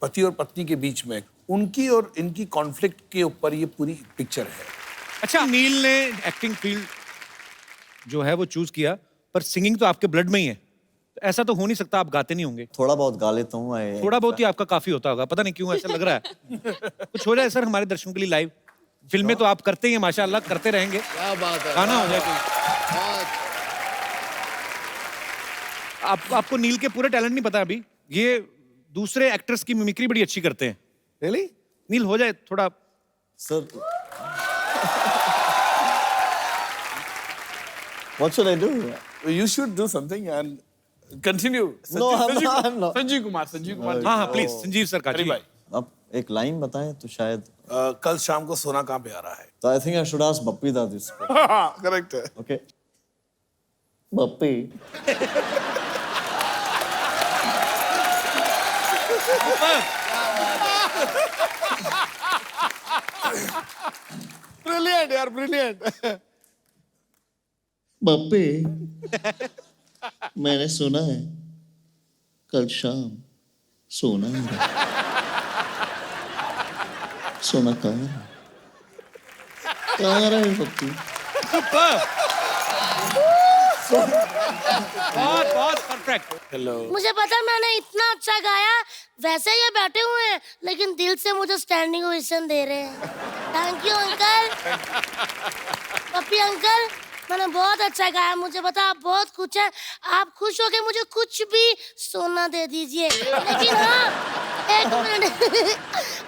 पति और पत्नी के बीच में, उनकी और इनकी कॉन्फ्लिक्ट के ऊपर ये पूरी पिक्चर है। अच्छा, नील ने एक्टिंग फील्ड जो है वो चूज किया, पर सिंगिंग तो आपके ब्लड में ही है। ऐसा तो हो नहीं सकता, आप गाते नहीं होंगे। थोड़ा बहुत गा लेता हूँ। थोड़ा बहुत ही आपका काफी होता होगा, पता नहीं क्यों ऐसा लग रहा है। कुछ हो जाए सर हमारे दर्शकों के लिए लाइव। फिल्में तो आप करते ही हैं माशाल्लाह, करते रहेंगे, क्या बात है, गाना हो जाए कोई। बहुत आपको नील के पूरे टैलेंट नहीं पता अभी। ये दूसरे एक्टर्स की मिमिक्री बड़ी अच्छी करते हैं। रियली? नील हो जाए थोड़ा। Sir what should I do? You should do something and continue. No, I'm not. Sanjeev Kumar हाँ हाँ प्लीज संजीव सर का अरे जी। भाई आप एक लाइन बताएं तो शायद। कल शाम को सोना कहाँ पे आ रहा है? तो I think I should ask Bappi दादी इसको। करेक्ट है। ओके बप्पी, ब्रिलियंट यार, ब्रिलियंट। बप्पी, मैंने सुना है कल शाम सोना है। सोना कहाँ है? कहाँ रहा है बप्पी? बहुत बहुत परफेक्ट। हेलो। मुझे पता मैंने इतना अच्छा गाया, वैसे ये बैठे हुए हैं लेकिन दिल से मुझे स्टैंडिंग ओवेशन दे रहे हैं। Thank you uncle. Pappi uncle, मैंने बहुत अच्छा गाया, मुझे पता आप बहुत खुश हैं। आप खुश हो के मुझे कुछ भी सोना दे दीजिए, लेकिन हाँ एक मिनट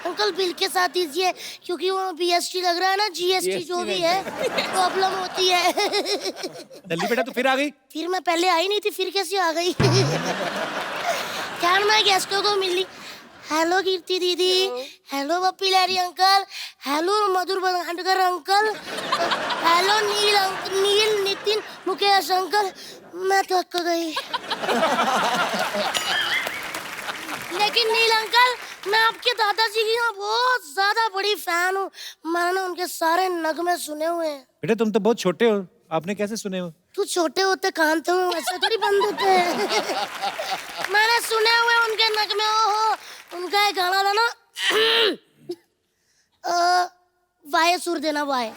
अंकल बिल के साथ दीजिए, क्योंकि वो BST लग रहा है ना, GST जो भी है प्रॉब्लम होती है। दिल्ली बेटा तू फिर आ गई। फिर मैं पहले आई नहीं थी, फिर कैसे आ गई? क्या मैं गेस्टों को मिली। हेलो कीर्ति दीदी, hello Bappi Lahiri uncle, hello मधुर भंडारकर अंकल, हेलो नील नितिन मुकेश अंकल। मैं थक गई। लेकिन नील अंकल, मैं आपके दादाजी की ना बहुत ज्यादा बड़ी फैन हूँ। मैंने उनके सारे नगमे सुने हुए हैं। बेटा तुम तो बहुत छोटे हो, आपने कैसे सुने हो? तू छोटे होते कान तो ऐसे थोड़ी बंद होते हैं। मैंने सुने हुए उनके नगमे। ओहो, उनका एक गाना था ना, वाये सुर देना वाये।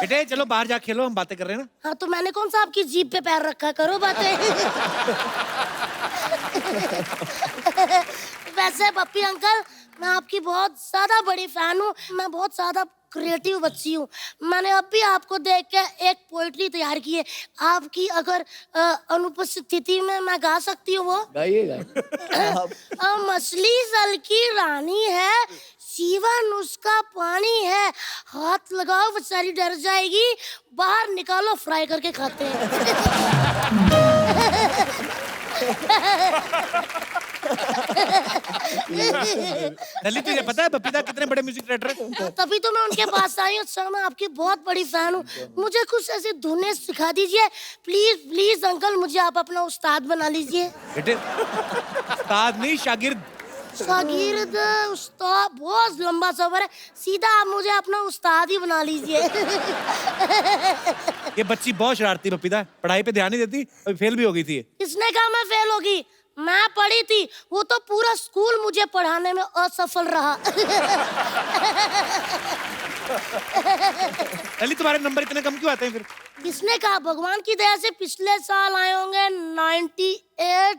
बेटे चलो बाहर जा खेलो, हम बातें कर रहे हैं ना। हाँ तो मैंने कौन सा आपकी जीभ पे पैर रखा, करो बातें। वैसे पप्पी अंकल, मैं आपकी बहुत ज्यादा बड़ी फैन हूँ। मैं बहुत ज्यादा क्रिएटिव बच्ची हूँ। मैंने अभी आपको देख के एक पोइट्री तैयार की है। आपकी अगर अनुपस्थिति में मैं गा सकती हूँ वो। गाइएगा। मछली जल की रानी है, जीवन उसका पानी है। हाथ लगाओ बेचारी डर जाएगी, बाहर निकालो फ्राई करके खाते हैं। दिल्ली तुझे पता है बपीता कितने बड़े म्यूजिक डायरेक्टर है? तभी तो मैं उनके पास आई हूँ सर। मैं आपकी बहुत बड़ी फैन हूँ। मुझे कुछ ऐसी धुनें सिखा दीजिए प्लीज प्लीज अंकल। मुझे आप अपना उस्ताद बना लीजिए। बेटे उस्ताद नहीं शागिर्द। शागिर्द उस्ताद बहुत लंबा सफर है, सीधा आप मुझे अपना उस्ताद ही बना लीजिए। ये बच्ची बहुत शरारती बपीता, पढ़ाई पे ध्यान नहीं देती, अभी फेल भी हो गई थी। किसने कहा मैं फेल होगी? मैं पढ़ी थी, वो तो पूरा स्कूल मुझे पढ़ाने में असफल रहा। दिल्ली तुम्हारे नंबर इतने कम क्यों आते हैं फिर? किसने कहा? भगवान की दया से पिछले साल आए होंगे 98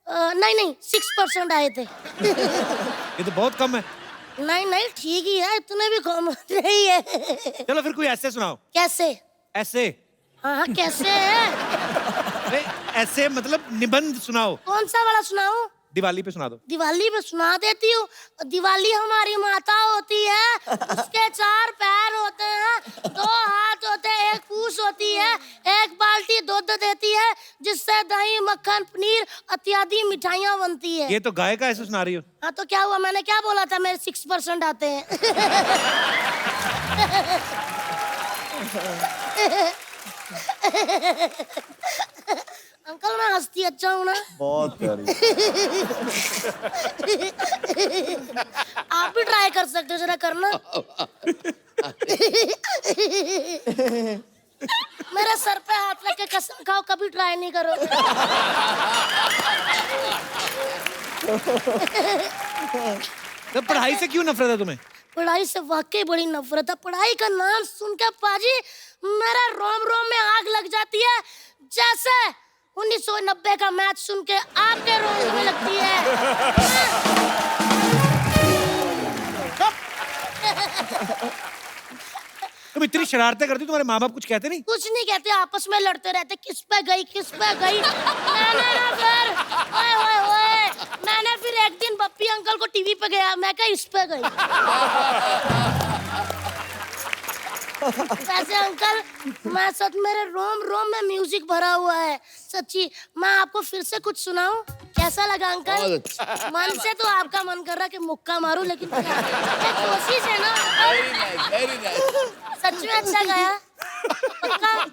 नहीं 6% आए थे। ये तो बहुत कम है। नहीं ठीक ही है, इतने भी कम नहीं है। चलो फिर कोई ऐसे सुनाओ। कैसे? ऐसे? हाँ कैसे है? अरे ऐसे मतलब निबंध सुनाओ। कौन सा वाला सुनाऊं? दिवाली पे सुना दो। दिवाली पे सुना देती हूँ। दिवाली हमारी माता होती है, उसके 4 पैर होते हैं, 2 हाथ होते हैं, 1 पूंछ होती है, 1 बाल्टी दूध देती है, जिससे दही मक्खन पनीर इत्यादि मिठाइयाँ बनती है। ये तो गाय का ऐसे सुना रही हो। हाँ तो क्या हुआ? मैंने क्या बोला था? मेरे 6% आते हैं। अंकल मैं हंसती अच्छा हूँ ना? बहुत प्यारी। आप भी ट्राई कर सकते हो, जरा करना। मेरे सर पे हाथ रख के कसम खाओ कभी ट्राई नहीं करोगे। तो पढ़ाई से क्यों नफरत है तुम्हें? पढ़ाई से वाकई बड़ी नफरत है। पढ़ाई का नाम सुन के पाजी मेरे रोम रोम में आग लग जाती है, जैसे 1990 का मैच सुन के आपके रोज में लगती है। तुम इतनी शरारतें करती, तुम्हारे माँ बाप कुछ कहते नहीं? कुछ नहीं कहते, आपस में लड़ते रहते, किस पे गई मैंने ना फिर ओए ओए ओए मैंने फिर एक दिन बप्पी अंकल को टीवी पे गया, मैं कहा इस पे गई। वैसे अंकल मैं सच, मेरे रोम रोम में म्यूजिक भरा हुआ है सच्ची। मैं आपको फिर से कुछ सुनाऊं, कैसा लगा अंकल? मन से तो आपका मन कर रहा कि मुक्का मारूं, लेकिन ये कोशिश है ना। Very nice. सच में अच्छा गाया पक्का?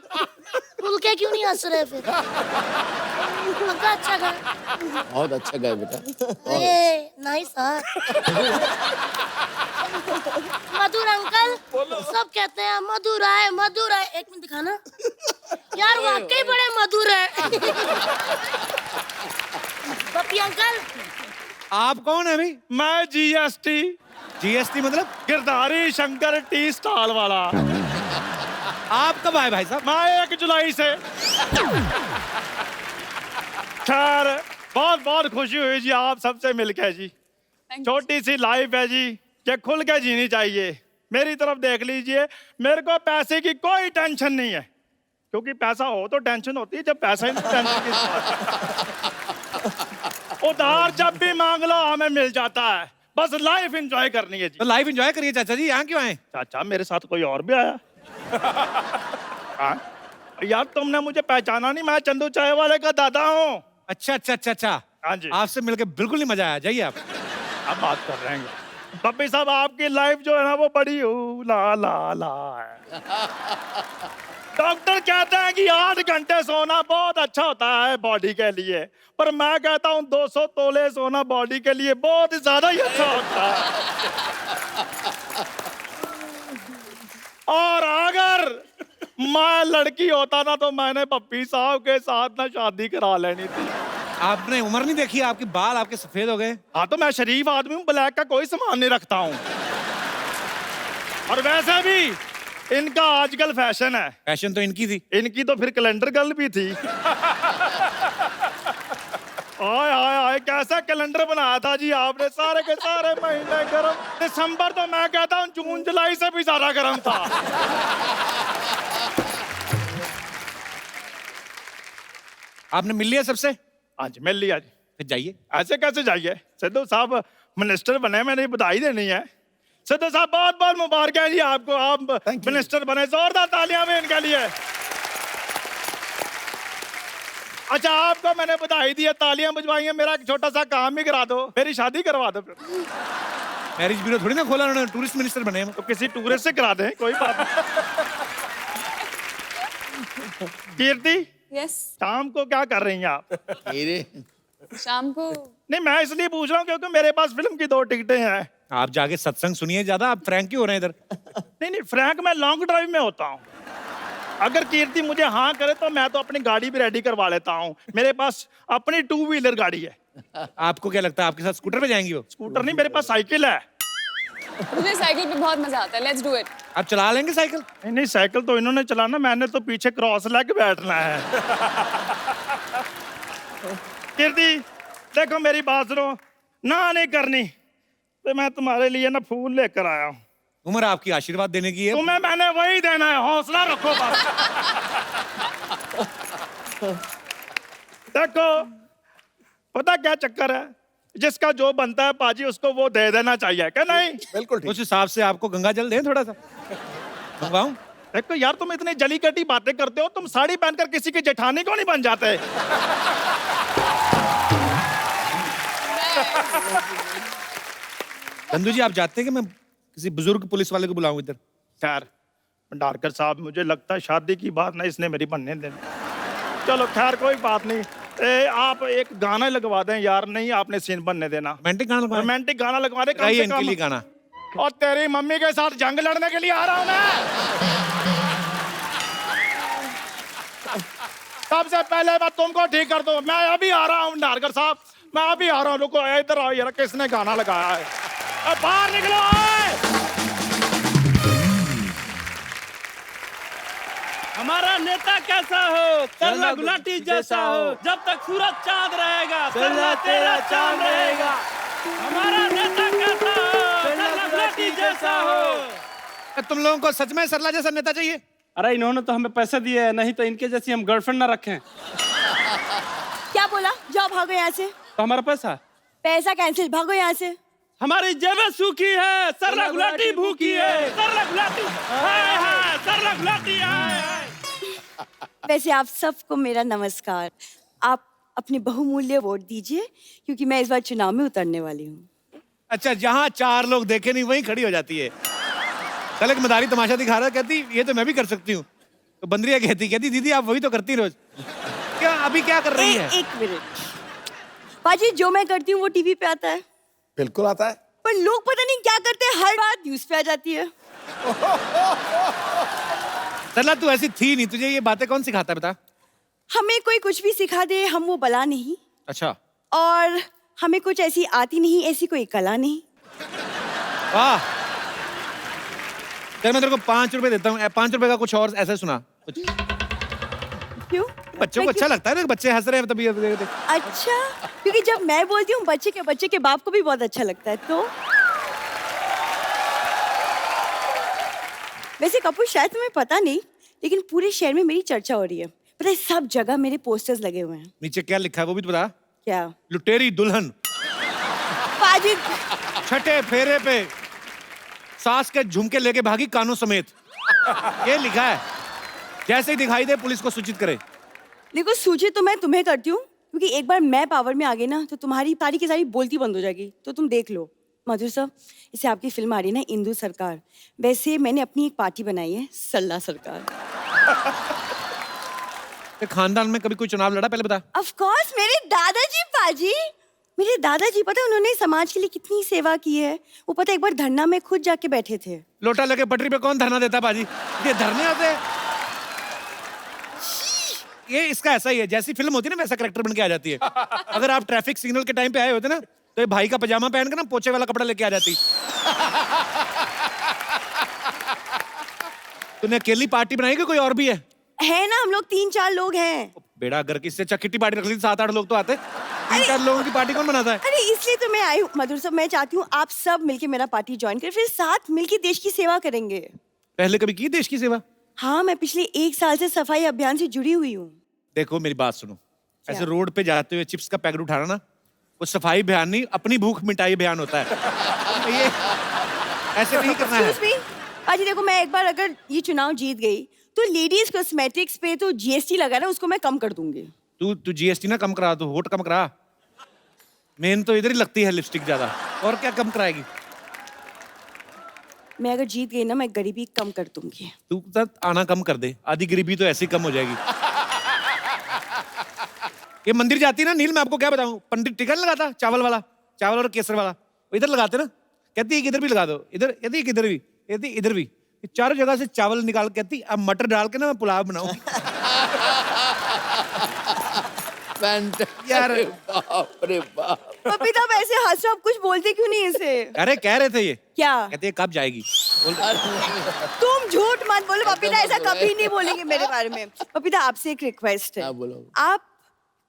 खुल के क्यों नहीं हंस रहे फिर? पक्का अच्छा गाया? बहुत अच्छा गाया बेटा। अरे नाइस। मधुर अंकल, सब कहते हैं मधुर है मधुर है। एक मिनट दिखाना यार, वाकई बड़े मधुर है। पप्पी अंकल, आप कौन है भाई? मैं जीएसटी, जीएसटी मतलब? गिरधारी शंकर टी स्टॉल वाला। आप कब आए भाई साहब? मैं 1 जुलाई से। खैर बहुत बहुत खुशी हुई जी आप सबसे मिलकर जी। छोटी सी लाइफ है जी, ये खुल के जीनी चाहिए। मेरी तरफ देख लीजिए, मेरे को पैसे की कोई टेंशन नहीं है, क्योंकि पैसा हो तो टेंशन होती है, जब पैसा ही नहीं टेंशन की बात। उधार जब भी मांग लो हमें मिल जाता है, बस लाइफ एंजॉय करनी है जी। तो लाइफ एंजॉय करिए चाचा जी, यहाँ क्यों आए? चाचा मेरे साथ कोई और भी आया? हाँ? यार तुमने मुझे पहचाना नहीं, मैं चंदू चाय वाले का दादा हूँ। अच्छा अच्छा अच्छा अच्छा, हाँ जी। आपसे मिलकर बिल्कुल नहीं मजा आया, जाइए आप। अब बात कर रहे हैं पप्पी साहब, आपकी लाइफ जो है ना वो बड़ी ला ला ला है। डॉक्टर कहते हैं कि 8 घंटे सोना बहुत अच्छा होता है बॉडी के लिए, पर मैं कहता हूँ 200 तोले सोना बॉडी के लिए बहुत ज्यादा ही अच्छा होता है। और अगर मैं लड़की होता ना तो मैंने पप्पी साहब के साथ ना शादी करा लेनी थी। आपने उम्र नहीं देखी, आपके बाल आपके सफेद हो गए। हाँ तो मैं शरीफ आदमी हूँ, ब्लैक का कोई सामान नहीं रखता हूँ। और वैसे भी इनका आजकल फैशन है। फैशन तो इनकी थी। इनकी तो फिर कैलेंडर गर्ल भी थी। आय आय आय, कैसा कैलेंडर बनाया था जी आपने, सारे के सारे महीने गर्म। दिसंबर तो मैं कहता हूँ जून जुलाई से भी ज्यादा गर्म था। आपने मिल लिया सबसे? हाँ जी मिल लिया जी। फिर जाइए। ऐसे कैसे जाइए, सिद्धू साहब मिनिस्टर बने, मैंने बधाई देनी है। सिद्धू साहब बहुत बहुत मुबारक है जी आपको, आप मिनिस्टर बने, जोरदार तालियां भी इनके लिए। अच्छा आपको मैंने बधाई दी है, तालियां बजवाई हैं, मेरा एक छोटा सा काम भी करा दो, मेरी शादी करवा दो। फिर मैरिज ब्यूरो थोड़ी ना खोला उन्होंने, टूरिस्ट मिनिस्टर बने हैं। तो किसी टूरिस्ट से करा दें, कोई बात नहीं। कीर्ति, यस। शाम को क्या कर रही हैं आप? शाम को नहीं मैं इसलिए पूछ रहा हूँ क्योंकि मेरे पास फिल्म की 2 टिकटें हैं। आप जाके सत्संग सुनिए ज्यादा, आप फ्रैंक क्यों हो रहे हैं इधर? नहीं फ्रैंक मैं लॉन्ग ड्राइव में होता हूँ। अगर कीर्ति मुझे हाँ करे तो मैं तो अपनी गाड़ी भी रेडी करवा लेता हूँ, मेरे पास अपनी 2 व्हीलर गाड़ी है। आपको क्या लगता है आपके साथ स्कूटर पे जाएंगी वो? स्कूटर नहीं, मेरे पास साइकिल है। मुझे साइकिल पे बहुत मजा आता है, लेट्स डू इट। आप चला लेंगे साइकिल? नहीं नहीं साइकिल तो इन्होंने चलाना, मैंने तो पीछे क्रॉस लेके बैठना है। कीर्ति देखो मेरी बात सुनो, ना नहीं करनी तो मैं तुम्हारे लिए ना फूल लेकर आया हूँ। उम्र आपकी आशीर्वाद देने की है। तुम्हें मैंने वही देना है, हौसला रखो बस। देखो पता क्या चक्कर है, जिसका जो बनता है पाजी उसको वो दे देना चाहिए, क्या नहीं? बिल्कुल ठीक। उस हिसाब से आपको गंगा जल दें थोड़ा सा, मंगवाऊं? देखो यार तुम इतनी जली कटी बातें करते हो, तुम साड़ी पहनकर किसी की जेठानी क्यों नहीं बन जाते? चंदू जी आप जानते हैं कि मैं किसी बुजुर्ग पुलिस वाले को बुलाऊं इधर? खैर भंडारकर साहब मुझे लगता है शादी की बात ना इसने मेरी बनने देनी। चलो खैर कोई बात नहीं, आप एक गाना लगवा दें यार। नहीं आपने सीन बनने देना। रोमांटिक गाना लगवा? रोमांटिक गाना लगवा दे गाइए इनके लिए गाना। और तेरी मम्मी के साथ जंग लड़ने के लिए आ रहा हूं मैं। सबसे पहले मैं तुमको ठीक कर दूं, मैं अभी आ रहा हूं भंडारकर साहब, मैं अभी आ रहा हूं। रुको इधर आओ यार, किसने गाना लगाया है? बाहर निकलो। हमारा नेता कैसा हो, तरला गुलाटी जैसा हो, जब तक सूरज चांद रहेगा, तरला तेरा चांद रहेगा। हमारा नेता कैसा हो, तरला गुलाटी जैसा हो। तुम लोगों को सच में सरला जैसा नेता चाहिए? अरे इन्होंने तो हमें पैसे दिए हैं, नहीं तो इनके जैसी हम गर्लफ्रेंड ना रखें। क्या बोला? जाओ भागो यहाँ से। तो हमारा पैसा पैसा कैंसिल, भागो यहाँ से। हमारी जेबें सूखी है, सरला गुलाटी भूखी है, सरला गुलाटी हाय हाय, सरला गुलाटी हाय हाय। वैसे आप सबको मेरा नमस्कार। आप अपनी बहुमूल्य वोट दीजिए क्योंकि मैं इस बार चुनाव में उतरने वाली हूँ। अच्छा, जहाँ 4 लोग देखे नहीं वहीं खड़ी हो जाती है। कल एक मदारी तमाशा दिखा रहा, कहती ये तो मैं भी कर सकती हूँ। तो बंदरिया कहती दीदी आप वही तो करती रोज। क्या अभी क्या कर रही है? एक मिनट पाजी, जो मैं करती हूँ वो टीवी पे आता है। बिल्कुल आता है। पर लोग पता नहीं क्या करते हैं, हर बात न्यूज पे आ जाती है। सरला तू ऐसी थी नहीं, तुझे ये बातें कौन सिखाता है बता? हमें कोई कुछ भी सिखा दे, हम वो बला नहीं। अच्छा, और हमें कुछ ऐसी आती नहीं, ऐसी कोई कला नहीं। वाह। चल मैं तेरे को 5 रुपए देता हूँ, 5 रुपए का कुछ और ऐसा सुना कुछ। क्यों? बच्चों को अच्छा लगता है ना, बच्चे हंस रहे हैं तभी। अच्छा, क्योंकि जब मैं बोलती हूँ बच्चे के बाप को भी बहुत अच्छा लगता है। तो वैसे कपूर, शायद तुम्हें पता नहीं, लेकिन पूरे शहर में मेरी चर्चा हो रही है। पता है, सब जगह मेरे पोस्टर्स लगे हुए हैं। नीचे क्या लिखा है वो भी तो बता। क्या? लुटेरी दुल्हन। पाजी, छठे फेरे पे सास के झुमके लेके भागी कानों समेत, ये लिखा है। जैसे ही दिखाई दे पुलिस को सूचित करे। देखो, सूचित तो मैं तुम्हें करती हूँ, क्योंकि एक बार मैं पावर में आ गई ना तो तुम्हारी सारी की सारी बोलती बंद हो जाएगी। तो तुम देख लो। मधुर साहब, इसे आपकी फिल्म आ रही है ना, इंदु सरकार। वैसे मैंने अपनी एक पार्टी बनाई है, सल्ला सरकार। खानदान में कभी कोई चुनाव लड़ा पहले बता? ऑफ कोर्स, मेरे दादाजी पाजी। मेरे दादाजी, पता है उन्होंने समाज के लिए कितनी सेवा की है। वो पता है, एक बार धरना में खुद जाके बैठे थे। लोटा लेके पटरी पे कौन धरना देता बाजी? ये धरने होते हैं। ये इसका ऐसा ही है, जैसी फिल्म होती है ना वैसा कैरेक्टर बन के आ जाती है। अगर आप ट्रैफिक सिग्नल के टाइम पे आए होते ना तो ये भाई का पजामा पहन के ना पोछे वाला कपड़ा लेके आ जाती। तूने अकेली पार्टी बनाई कि कोई और भी है ना, हम लोग 3-4 लोग हैं। बेड़ा अगर किससे चक्की पार्टी रख ली 7-8 लोग तो आते। 3-4 लोगों की पार्टी कौन बनाता है? अरे इसलिए तो मैं आई हूँ मधुर साहब। मैं चाहती हूँ आप सब मिलके मेरा पार्टी ज्वाइन करें, फिर साथ मिलके देश की सेवा करेंगे। पहले कभी की देश की सेवा? हाँ, मैं पिछले 1 साल से सफाई अभियान से जुड़ी हुई हूँ। देखो मेरी बात सुनो, ऐसे रोड पे जाते हुए चिप्स का पैकेट उठाना ना, वो सफाई अभियान नहीं, अपनी भूख मिटाई अभियान होता है। ये ऐसे नहीं करना है। पाजी देखो, मैं एक बार अगर ये चुनाव जीत गई तो लेडीज कॉस्मेटिक्स पे तो जीएसटी लगा ना, उसको मैं कम कर दूंगी। तू जीएसटी ना कम करा, तो वोट कम करा। मेन तो इधर ही लगती है लिपस्टिक ज्यादा, और क्या कम कराएगी? मैं अगर जीत गई ना, मैं गरीबी कम कर दूंगी। तू आना कम कर दे, आधी गरीबी तो ऐसी कम हो जाएगी। ये मंदिर जाती ना नील, मैं आपको क्या बताऊं, पंडित टिकट लगाता चावल वाला, चावल और केसर वाला, वो इधर लगाते ना, कहती है इधर भी लगा दो, इधर, कहती इधर भी, कहती इधर भी, चारों जगह से चावल निकाल, कहती अब मटर डाल के ना मैं पुलाव बनाऊं। यार बाप रे बाप। पपीता वैसे हंस रहा, कुछ बोलते क्यों नहीं इसे? अरे कह रहे थे ये क्या कहते हैं कब जाएगी? तुम झूठ मत बोलो पपीता, ऐसा कभी नहीं बोलेंगे मेरे बारे में। पपीता, आपसे एक रिक्वेस्ट है। बोलो। आप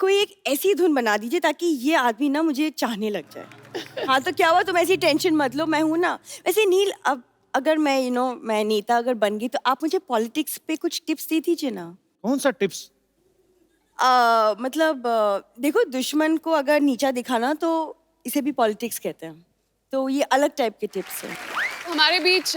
कोई एक ऐसी धुन बना दीजिए ताकि ये आदमी ना मुझे चाहने लग जाए। हाँ तो क्या हुआ, तुम ऐसी टेंशन मत लो, मैं हूं ना। वैसे नील, अब अगर मैं मैं नेता अगर बन गई तो आप मुझे पॉलिटिक्स पे कुछ टिप्स दे दीजिए ना। कौन सा टिप्स? मतलब देखो, दुश्मन को अगर नीचा दिखाना तो इसे भी पॉलिटिक्स कहते हैं, तो ये अलग टाइप के टिप्स हैं। हमारे बीच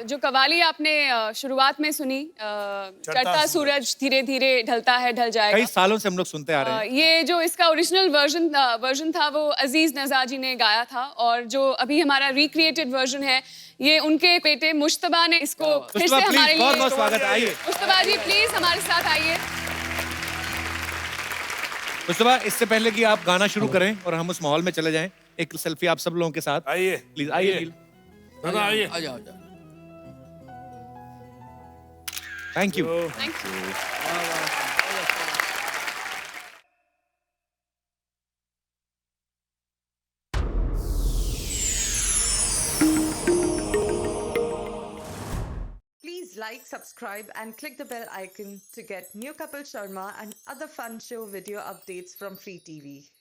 जो कवाली आपने शुरुआत में सुनी, चढ़ता सूरज धीरे धीरे ढलता है ढल जाएगा, कई सालों से हम लोग सुनते आ रहे हैं। ये जो इसका ओरिजिनल वर्जन था वो अजीज नज़ा जी ने गाया था, और जो अभी हमारा रिक्रिएटेड वर्जन है ये उनके बेटे मुश्तबा ने इसको फिर से हमारे लिए। बहुत स्वागत है, आइए मुश्तबा जी प्लीज हमारे साथ आइए। मुश्तबा, इससे पहले कि आप गाना शुरू करें और हम उस माहौल में चले जाएं, एक सेल्फी आप सब लोगों के साथ। आइए प्लीज आइए। आइए आ जाओ। Thank you. Thank you. Please like, subscribe, and click the bell icon to get new Kapil Sharma and other fun show video updates from Free TV.